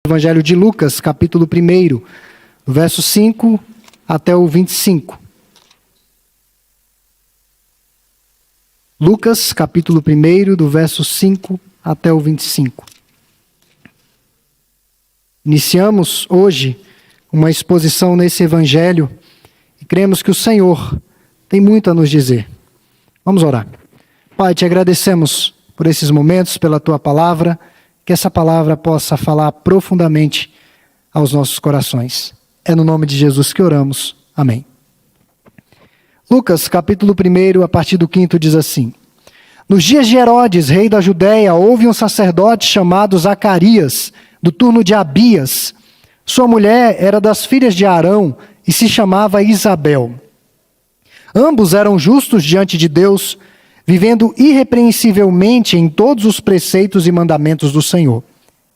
Evangelho de Lucas, capítulo 1, do verso 5 até o 25. Lucas, capítulo 1, do verso 5 até o 25. Iniciamos hoje uma exposição nesse Evangelho e cremos que o Senhor tem muito a nos dizer. Vamos orar. Pai, te agradecemos por esses momentos, pela Tua palavra, que essa palavra possa falar profundamente aos nossos corações. É no nome de Jesus que oramos. Amém. Lucas, capítulo 1, a partir do 5, diz assim: Nos dias de Herodes, rei da Judéia, houve um sacerdote chamado Zacarias, do turno de Abias. Sua mulher era das filhas de Arão e se chamava Isabel. Ambos eram justos diante de Deus, vivendo irrepreensivelmente em todos os preceitos e mandamentos do Senhor.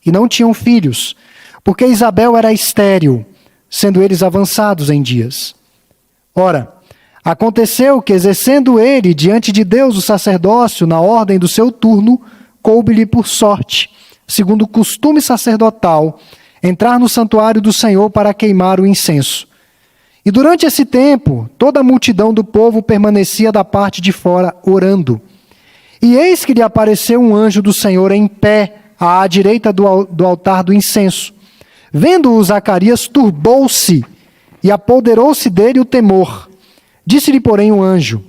E não tinham filhos, porque Isabel era estéril, sendo eles avançados em dias. Ora, aconteceu que, exercendo ele diante de Deus o sacerdócio na ordem do seu turno, coube-lhe por sorte, segundo o costume sacerdotal, entrar no santuário do Senhor para queimar o incenso. E durante esse tempo, toda a multidão do povo permanecia da parte de fora orando. E eis que lhe apareceu um anjo do Senhor em pé, à direita do altar do incenso. Vendo-o, Zacarias turbou-se e apoderou-se dele o temor. Disse-lhe, porém, o anjo: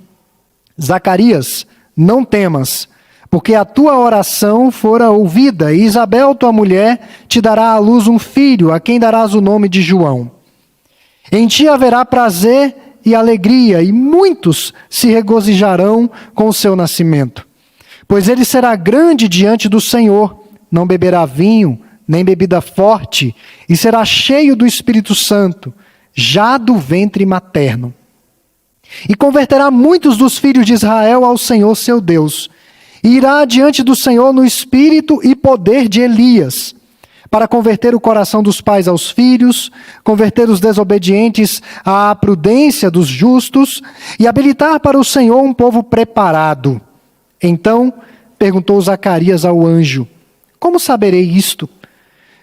Zacarias, não temas, porque a tua oração fora ouvida, e Isabel, tua mulher, te dará à luz um filho, a quem darás o nome de João. Em ti haverá prazer e alegria, e muitos se regozijarão com o seu nascimento. Pois ele será grande diante do Senhor, não beberá vinho, nem bebida forte, e será cheio do Espírito Santo, já do ventre materno. E converterá muitos dos filhos de Israel ao Senhor seu Deus, e irá diante do Senhor no espírito e poder de Elias, para converter o coração dos pais aos filhos, converter os desobedientes à prudência dos justos e habilitar para o Senhor um povo preparado. Então perguntou Zacarias ao anjo: Como saberei isto?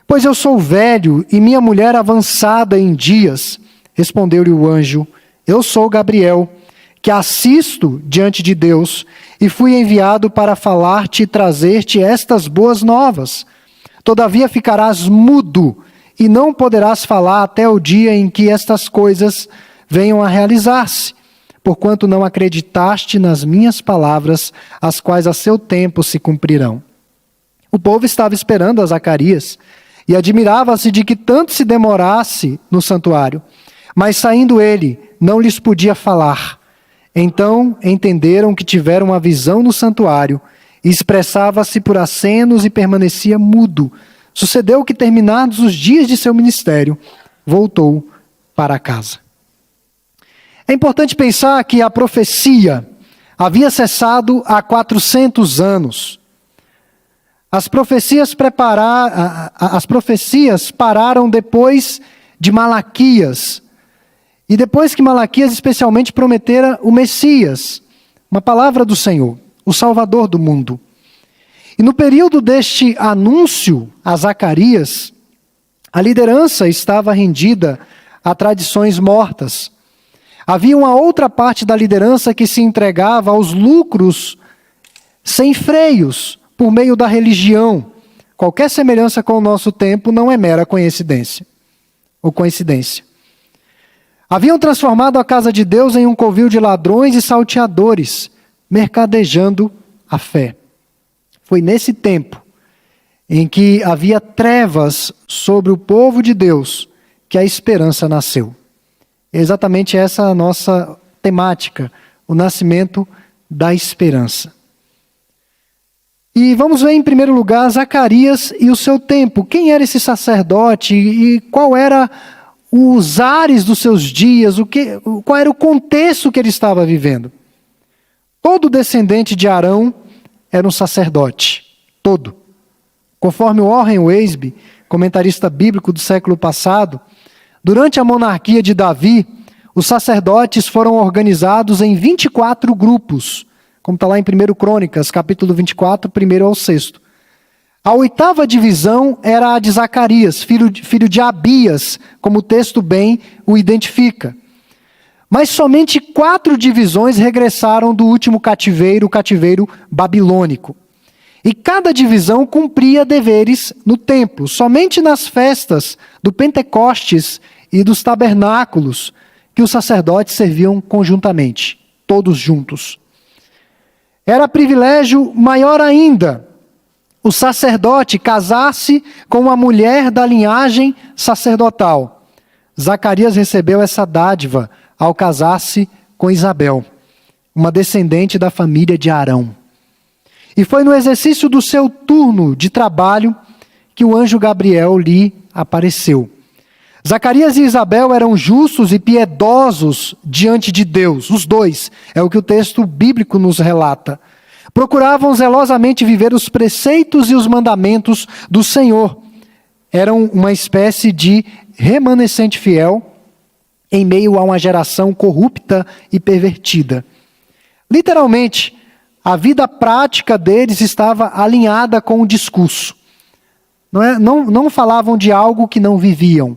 Pois eu sou velho e minha mulher avançada em dias. Respondeu-lhe o anjo: Eu sou Gabriel, que assisto diante de Deus, e fui enviado para falar-te e trazer-te estas boas novas. Todavia ficarás mudo e não poderás falar até o dia em que estas coisas venham a realizar-se, porquanto não acreditaste nas minhas palavras, as quais a seu tempo se cumprirão. O povo estava esperando a Zacarias e admirava-se de que tanto se demorasse no santuário, mas saindo ele, não lhes podia falar. Então entenderam que tiveram uma visão no santuário, e expressava-se por acenos e permanecia mudo. Sucedeu que, terminados os dias de seu ministério, voltou para casa. É importante pensar que a profecia havia cessado há 400 anos. As profecias pararam depois de Malaquias. E depois que Malaquias especialmente prometera o Messias, uma palavra do Senhor, o Salvador do mundo. E no período deste anúncio a Zacarias, a liderança estava rendida a tradições mortas. Havia uma outra parte da liderança que se entregava aos lucros sem freios por meio da religião. Qualquer semelhança com o nosso tempo não é mera coincidência. Haviam transformado a casa de Deus em um covil de ladrões e salteadores, mercadejando a fé. Foi nesse tempo em que havia trevas sobre o povo de Deus que a esperança nasceu. É exatamente essa a nossa temática, o nascimento da esperança. E vamos ver em primeiro lugar Zacarias e o seu tempo. Quem era esse sacerdote e qual era os ares dos seus dias, qual era o contexto que ele estava vivendo? Todo descendente de Arão era um sacerdote. Todo. Conforme Warren Wiersbe, comentarista bíblico do século passado, durante a monarquia de Davi, os sacerdotes foram organizados em 24 grupos, como está lá em 1 Crônicas, capítulo 24, 1 ao 6. A 8ª divisão era a de Zacarias, filho de Abias, como o texto bem o identifica. Mas somente 4 divisões regressaram do último cativeiro, o cativeiro babilônico. E cada divisão cumpria deveres no templo. Somente nas festas do Pentecostes e dos tabernáculos que os sacerdotes serviam conjuntamente, todos juntos. Era privilégio maior ainda o sacerdote casar-se com uma mulher da linhagem sacerdotal. Zacarias recebeu essa dádiva ao casar-se com Isabel, uma descendente da família de Arão. E foi no exercício do seu turno de trabalho que o anjo Gabriel lhe apareceu. Zacarias e Isabel eram justos e piedosos diante de Deus, os dois, é o que o texto bíblico nos relata. Procuravam zelosamente viver os preceitos e os mandamentos do Senhor. Eram uma espécie de remanescente fiel em meio a uma geração corrupta e pervertida. Literalmente, a vida prática deles estava alinhada com o discurso. Não falavam de algo que não viviam.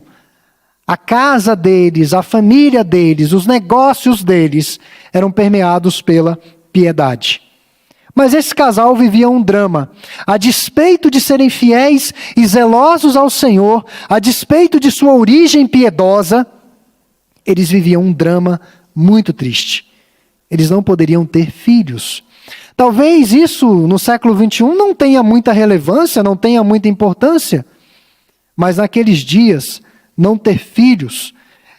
A casa deles, a família deles, os negócios deles eram permeados pela piedade. Mas esse casal vivia um drama. A despeito de serem fiéis e zelosos ao Senhor, a despeito de sua origem piedosa, eles viviam um drama muito triste. Eles não poderiam ter filhos. Talvez isso, no século 21, não tenha muita relevância, não tenha muita importância. Mas naqueles dias, não ter filhos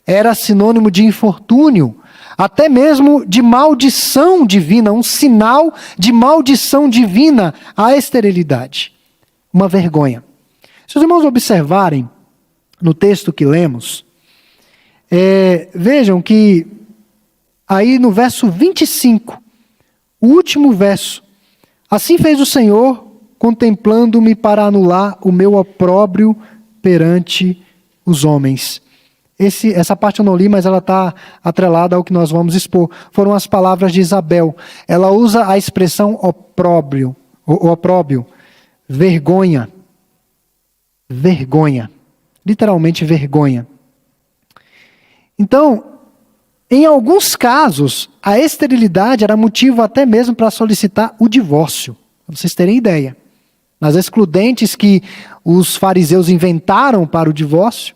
era sinônimo de infortúnio, até mesmo de maldição divina, um sinal de maldição divina à esterilidade. Uma vergonha. Se os irmãos observarem no texto que lemos, vejam que aí no verso 25, o último verso, assim fez o Senhor, contemplando-me para anular o meu opróbrio perante os homens. Essa parte eu não li, mas ela está atrelada ao que nós vamos expor. Foram as palavras de Isabel. Ela usa a expressão opróbrio, vergonha. Vergonha. Literalmente vergonha. Então, em alguns casos, a esterilidade era motivo até mesmo para solicitar o divórcio. Para vocês terem ideia. Nas excludentes que os fariseus inventaram para o divórcio,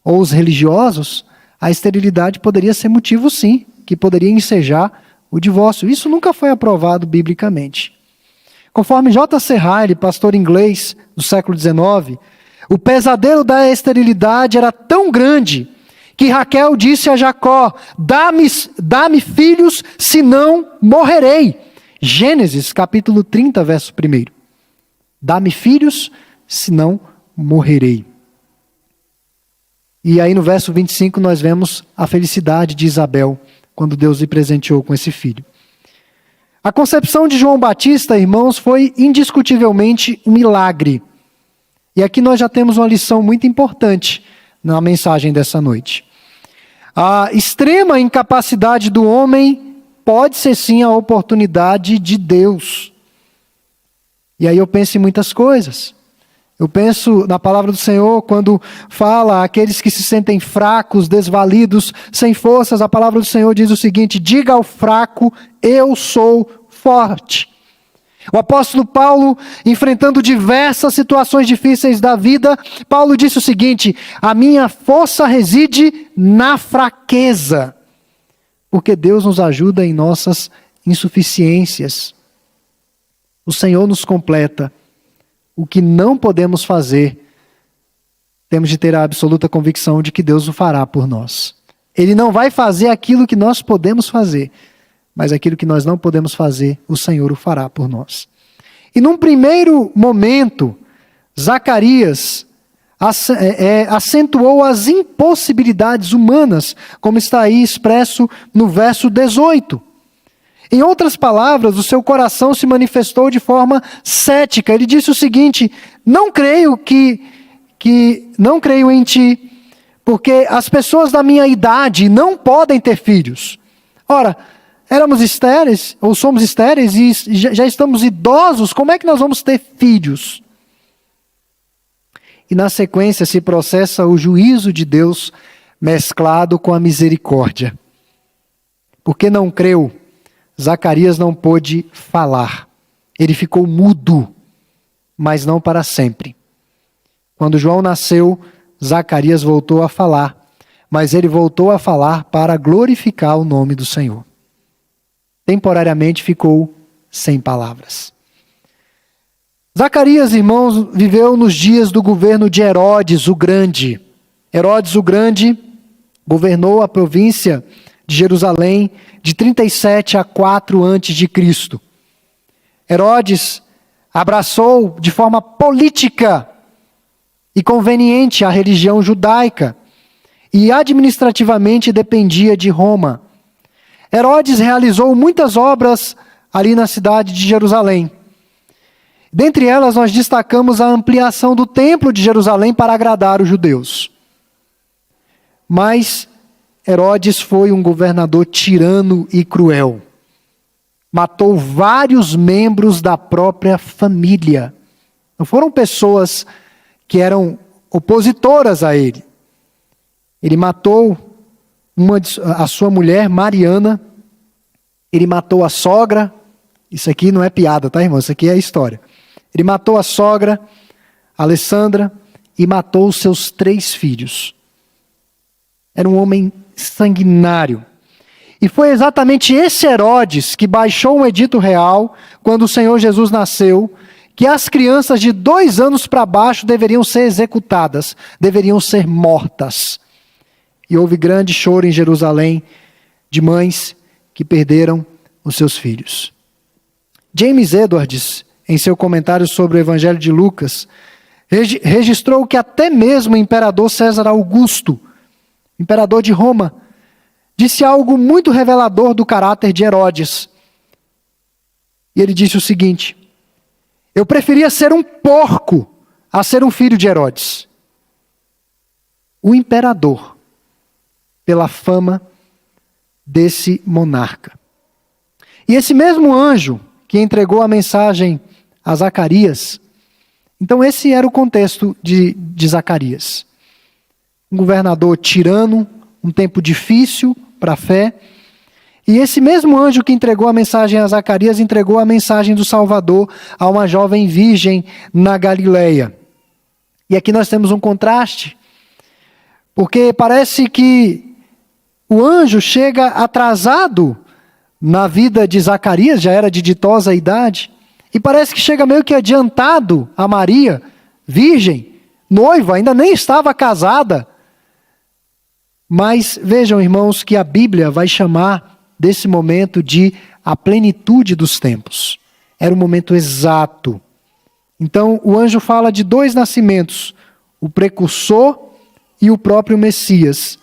ou os religiosos, a esterilidade poderia ser motivo sim, que poderia ensejar o divórcio. Isso nunca foi aprovado biblicamente. Conforme J.C. Ryle, pastor inglês do século XIX, o pesadelo da esterilidade era tão grande que Raquel disse a Jacó: dá-me filhos, senão morrerei. Gênesis capítulo 30, verso 1. Dá-me filhos, senão morrerei. E aí no verso 25 nós vemos a felicidade de Isabel, quando Deus lhe presenteou com esse filho. A concepção de João Batista, irmãos, foi indiscutivelmente um milagre. E aqui nós já temos uma lição muito importante na mensagem dessa noite. A extrema incapacidade do homem pode ser sim a oportunidade de Deus. E aí eu penso em muitas coisas. Eu penso na palavra do Senhor quando fala aqueles que se sentem fracos, desvalidos, sem forças. A palavra do Senhor diz o seguinte: diga ao fraco, eu sou forte. O apóstolo Paulo, enfrentando diversas situações difíceis da vida, Paulo disse o seguinte: a minha força reside na fraqueza, porque Deus nos ajuda em nossas insuficiências. O Senhor nos completa. O que não podemos fazer, temos de ter a absoluta convicção de que Deus o fará por nós. Ele não vai fazer aquilo que nós podemos fazer, mas aquilo que nós não podemos fazer, o Senhor o fará por nós. E num primeiro momento, Zacarias acentuou as impossibilidades humanas, como está aí expresso no verso 18. Em outras palavras, o seu coração se manifestou de forma cética. Ele disse o seguinte: não creio não creio em ti, porque as pessoas da minha idade não podem ter filhos. Ora, éramos estéreis, ou somos estéreis, e já estamos idosos, como é que nós vamos ter filhos? e na sequência se processa o juízo de Deus mesclado com a misericórdia. Porque não creu, Zacarias não pôde falar. Ele ficou mudo, mas não para sempre. Quando João nasceu, Zacarias voltou a falar, mas ele voltou a falar para glorificar o nome do Senhor. Temporariamente ficou sem palavras. Zacarias, irmãos, viveu nos dias do governo de Herodes o Grande. Herodes o Grande governou a província de Jerusalém de 37 a 4 a.C. Herodes abraçou de forma política e conveniente a religião judaica e administrativamente dependia de Roma. Herodes realizou muitas obras ali na cidade de Jerusalém. Dentre elas, nós destacamos a ampliação do templo de Jerusalém para agradar os judeus. Mas Herodes foi um governador tirano e cruel. Matou vários membros da própria família. Não foram pessoas que eram opositoras a ele. Ele matou a sua mulher, Mariana. Ele matou a sogra. Isso aqui não é piada, tá, irmão? Isso aqui é história. Ele matou a sogra, Alessandra, e matou os seus 3 filhos. Era um homem sanguinário. E foi exatamente esse Herodes que baixou um edito real, quando o Senhor Jesus nasceu, que as crianças de 2 anos para baixo deveriam ser executadas, deveriam ser mortas. E houve grande choro em Jerusalém de mães que perderam os seus filhos. James Edwards, em seu comentário sobre o Evangelho de Lucas, registrou que até mesmo o imperador César Augusto, imperador de Roma, disse algo muito revelador do caráter de Herodes. E ele disse o seguinte: eu preferia ser um porco a ser um filho de Herodes. O imperador, pela fama desse monarca. E esse mesmo anjo que entregou a mensagem a Zacarias, então esse era o contexto de Zacarias. Um governador tirano, um tempo difícil para a fé. E esse mesmo anjo que entregou a mensagem a Zacarias, entregou a mensagem do Salvador a uma jovem virgem na Galileia. E aqui nós temos um contraste, porque parece que o anjo chega atrasado na vida de Zacarias, já era de ditosa idade, e parece que chega meio que adiantado a Maria, virgem, noiva, ainda nem estava casada. Mas vejam, irmãos, que a Bíblia vai chamar desse momento de a plenitude dos tempos. Era o momento exato. Então, o anjo fala de 2 nascimentos, o precursor e o próprio Messias,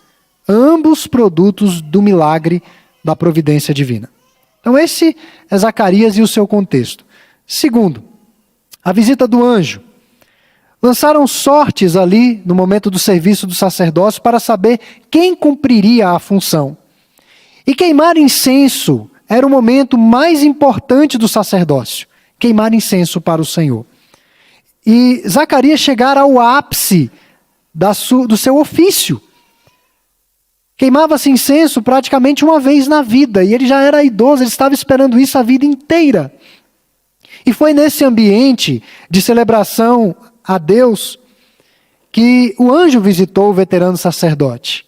ambos produtos do milagre da providência divina. Então, esse é Zacarias e o seu contexto. Segundo, a visita do anjo. Lançaram sortes ali no momento do serviço do sacerdócio para saber quem cumpriria a função. E queimar incenso era o momento mais importante do sacerdócio. Queimar incenso para o Senhor. E Zacarias chegara ao ápice do seu ofício. Queimava-se incenso praticamente uma vez na vida. E ele já era idoso, ele estava esperando isso a vida inteira. E foi nesse ambiente de celebração a Deus que o anjo visitou o veterano sacerdote.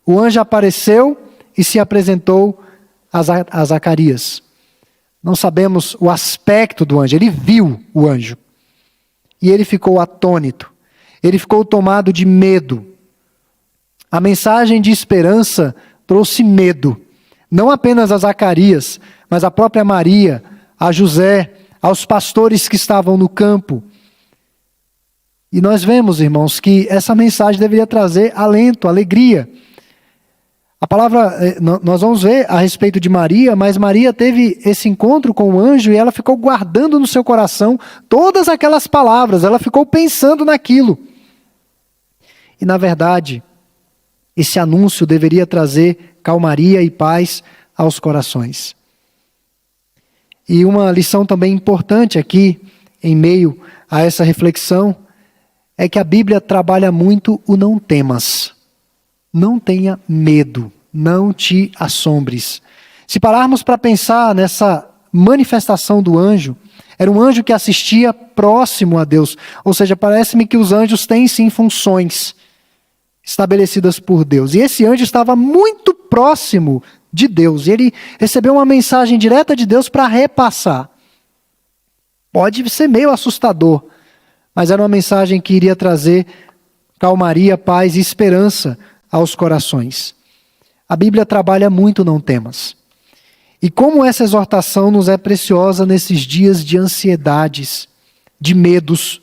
O anjo apareceu e se apresentou a Zacarias. Não sabemos o aspecto do anjo, ele viu o anjo. E ele ficou atônito, ele ficou tomado de medo. A mensagem de esperança trouxe medo, não apenas a Zacarias, mas a própria Maria, a José, aos pastores que estavam no campo. E nós vemos, irmãos, que essa mensagem deveria trazer alento, alegria. A palavra, nós vamos ver a respeito de Maria, mas Maria teve esse encontro com o anjo e ela ficou guardando no seu coração todas aquelas palavras, ela ficou pensando naquilo. E na verdade, esse anúncio deveria trazer calmaria e paz aos corações. E uma lição também importante aqui, em meio a essa reflexão, é que a Bíblia trabalha muito o não temas. Não tenha medo, não te assombres. Se pararmos para pensar nessa manifestação do anjo, era um anjo que assistia próximo a Deus. Ou seja, parece-me que os anjos têm sim funções estabelecidas por Deus. E esse anjo estava muito próximo de Deus. E ele recebeu uma mensagem direta de Deus para repassar. Pode ser meio assustador, mas era uma mensagem que iria trazer calmaria, paz e esperança aos corações. A Bíblia trabalha muito não temas. E como essa exortação nos é preciosa nesses dias de ansiedades, de medos,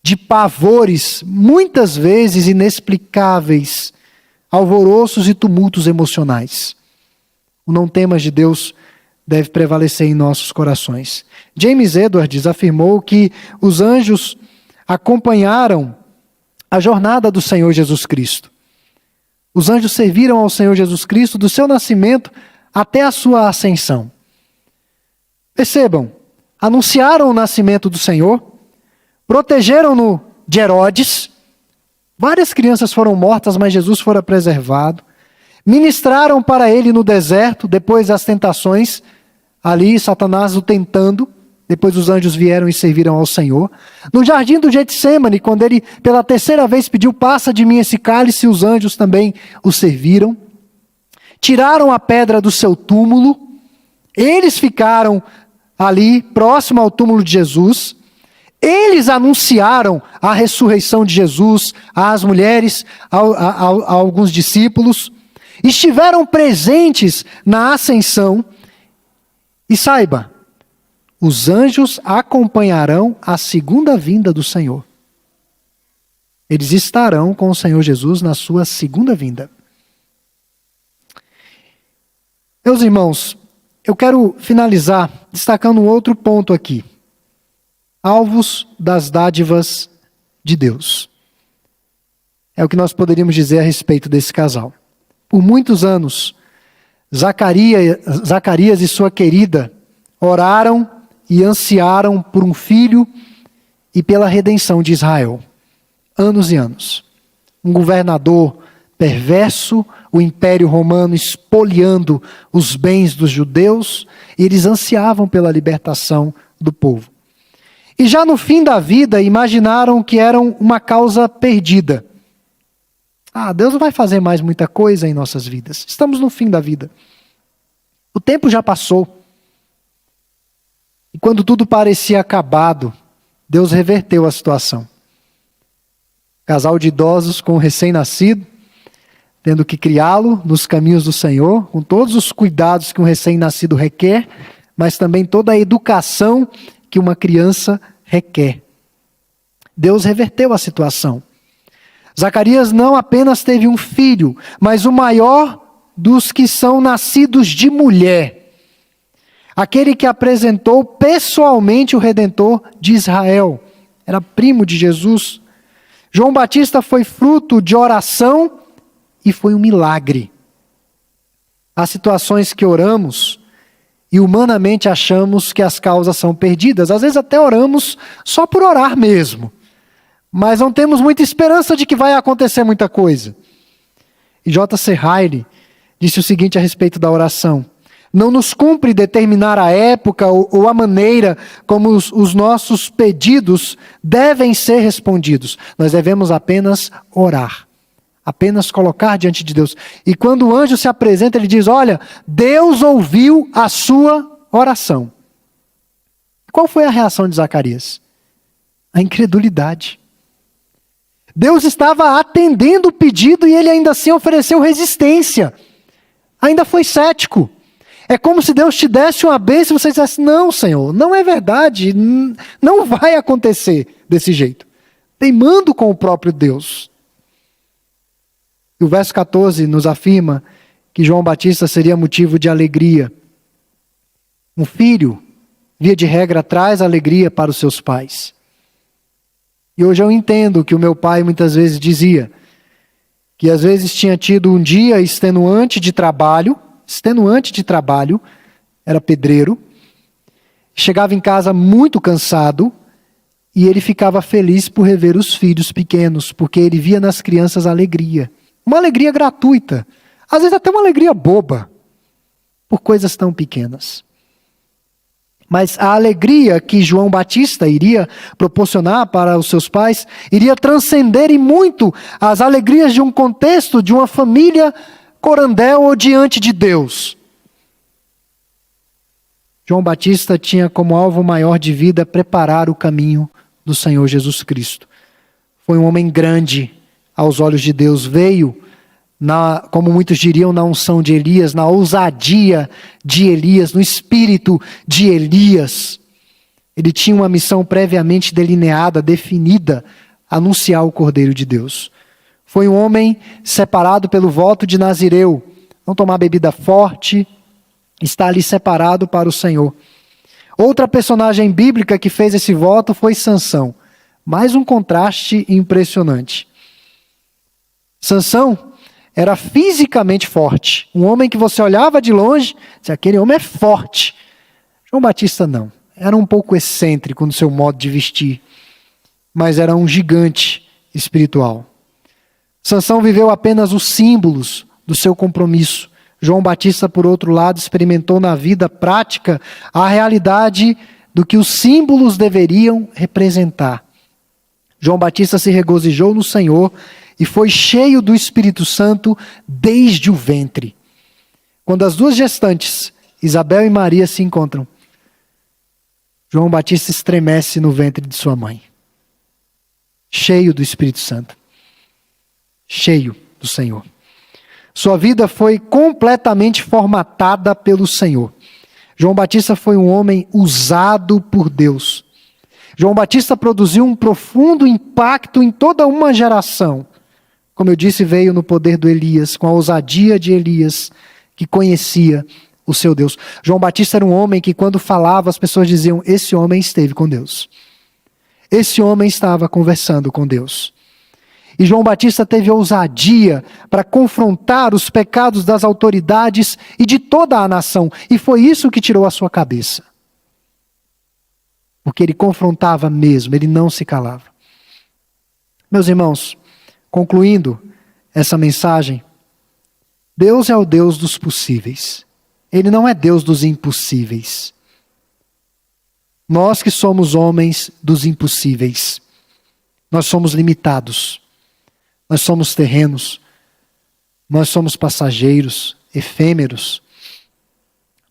de pavores, muitas vezes inexplicáveis, alvoroços e tumultos emocionais. O não temas de Deus deve prevalecer em nossos corações. James Edwards afirmou que os anjos acompanharam a jornada do Senhor Jesus Cristo. Os anjos serviram ao Senhor Jesus Cristo do seu nascimento até a sua ascensão. Percebam, anunciaram o nascimento do Senhor, protegeram-no de Herodes, várias crianças foram mortas, mas Jesus fora preservado, ministraram para ele no deserto, depois das tentações, ali Satanás o tentando, depois os anjos vieram e serviram ao Senhor. No jardim do Getsêmani, quando ele pela terceira vez pediu, passa de mim esse cálice, os anjos também o serviram. Tiraram a pedra do seu túmulo, eles ficaram ali próximo ao túmulo de Jesus, eles anunciaram a ressurreição de Jesus às mulheres, a alguns discípulos, estiveram presentes na ascensão. E saiba, os anjos acompanharão a segunda vinda do Senhor. Eles estarão com o Senhor Jesus na sua segunda vinda. Meus irmãos, eu quero finalizar destacando um outro ponto aqui. Alvos das dádivas de Deus. É o que nós poderíamos dizer a respeito desse casal. Por muitos anos, Zacarias e sua querida oraram e ansiaram por um filho e pela redenção de Israel. Anos e anos. Um governador perverso, o Império Romano espoliando os bens dos judeus, e eles ansiavam pela libertação do povo. E já no fim da vida, imaginaram que eram uma causa perdida. Deus não vai fazer mais muita coisa em nossas vidas. Estamos no fim da vida. O tempo já passou. E quando tudo parecia acabado, Deus reverteu a situação. Casal de idosos com um recém-nascido, tendo que criá-lo nos caminhos do Senhor, com todos os cuidados que um recém-nascido requer, mas também toda a educação que uma criança requer. Deus reverteu a situação. Zacarias não apenas teve um filho, mas o maior dos que são nascidos de mulher. Aquele que apresentou pessoalmente o Redentor de Israel. Era primo de Jesus. João Batista foi fruto de oração e foi um milagre. Há situações que oramos e humanamente achamos que as causas são perdidas. Às vezes até oramos só por orar mesmo. Mas não temos muita esperança de que vai acontecer muita coisa. E J.C. Ryle disse o seguinte a respeito da oração: não nos cumpre determinar a época ou a maneira como os nossos pedidos devem ser respondidos. Nós devemos apenas orar. Apenas colocar diante de Deus. E quando o anjo se apresenta, ele diz: olha, Deus ouviu a sua oração. Qual foi a reação de Zacarias? A incredulidade. Deus estava atendendo o pedido e ele ainda assim ofereceu resistência. Ainda foi cético. É como se Deus te desse uma bênção e você dissesse: não, Senhor, não é verdade, não vai acontecer desse jeito. Teimando com o próprio Deus. E o verso 14 nos afirma que João Batista seria motivo de alegria. Um filho, via de regra, traz alegria para os seus pais. E hoje eu entendo que o meu pai muitas vezes dizia que às vezes tinha tido um dia extenuante de trabalho, era pedreiro, chegava em casa muito cansado E ele ficava feliz por rever os filhos pequenos, porque ele via nas crianças alegria. Uma alegria gratuita, às vezes até uma alegria boba, por coisas tão pequenas. Mas a alegria que João Batista iria proporcionar para os seus pais, iria transcender em muito as alegrias de um contexto, de uma família corandel ou diante de Deus. João Batista tinha como alvo maior de vida preparar o caminho do Senhor Jesus Cristo. Foi um homem grande aos olhos de Deus, veio, como muitos diriam, na unção de Elias, na ousadia de Elias, no espírito de Elias. Ele tinha uma missão previamente delineada, definida, anunciar o Cordeiro de Deus. Foi um homem separado pelo voto de Nazireu, não tomar bebida forte, está ali separado para o Senhor. Outra personagem bíblica que fez esse voto foi Sansão. Mais um contraste impressionante. Sansão era fisicamente forte. Um homem que você olhava de longe, dizia, aquele homem é forte. João Batista não. Era um pouco excêntrico no seu modo de vestir, mas era um gigante espiritual. Sansão viveu apenas os símbolos do seu compromisso. João Batista, por outro lado, experimentou na vida prática a realidade do que os símbolos deveriam representar. João Batista se regozijou no Senhor e foi cheio do Espírito Santo desde o ventre. Quando as duas gestantes, Isabel e Maria, se encontram, João Batista estremece no ventre de sua mãe. Cheio do Espírito Santo. Cheio do Senhor. Sua vida foi completamente formatada pelo Senhor. João Batista foi um homem usado por Deus. João Batista produziu um profundo impacto em toda uma geração. Como eu disse, veio no poder do Elias, com a ousadia de Elias, que conhecia o seu Deus. João Batista era um homem que, quando falava, as pessoas diziam, esse homem esteve com Deus. Esse homem estava conversando com Deus. E João Batista teve ousadia para confrontar os pecados das autoridades e de toda a nação. E foi isso que tirou a sua cabeça. Porque ele confrontava mesmo, ele não se calava. Meus irmãos, concluindo essa mensagem, Deus é o Deus dos possíveis. Ele não é Deus dos impossíveis. Nós que somos homens dos impossíveis, nós somos limitados. Nós somos terrenos, nós somos passageiros, efêmeros,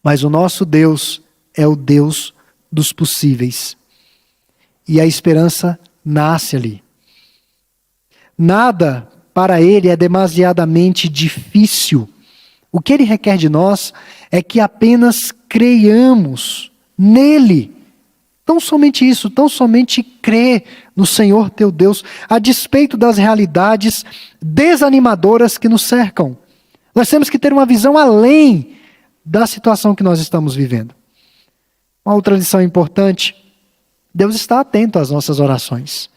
mas o nosso Deus é o Deus dos possíveis. E a esperança nasce ali. Nada para Ele é demasiadamente difícil. O que Ele requer de nós é que apenas creiamos nele. Tão somente isso, tão somente crer no Senhor teu Deus, a despeito das realidades desanimadoras que nos cercam. Nós temos que ter uma visão além da situação que nós estamos vivendo. Uma outra lição importante, Deus está atento às nossas orações.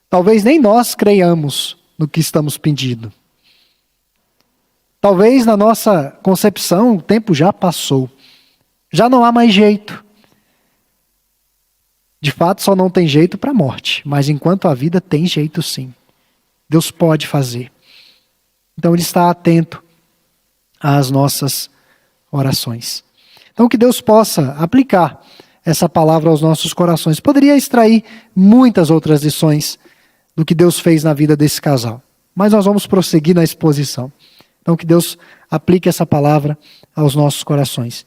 Talvez nem nós creiamos no que estamos pedindo. Talvez na nossa concepção o tempo já passou. Já não há mais jeito. De fato, só não tem jeito para a morte. Mas enquanto a vida, tem jeito sim. Deus pode fazer. Então Ele está atento às nossas orações. Então que Deus possa aplicar essa palavra aos nossos corações. Poderia extrair muitas outras lições do que Deus fez na vida desse casal. Mas nós vamos prosseguir na exposição. Então que Deus aplique essa palavra aos nossos corações.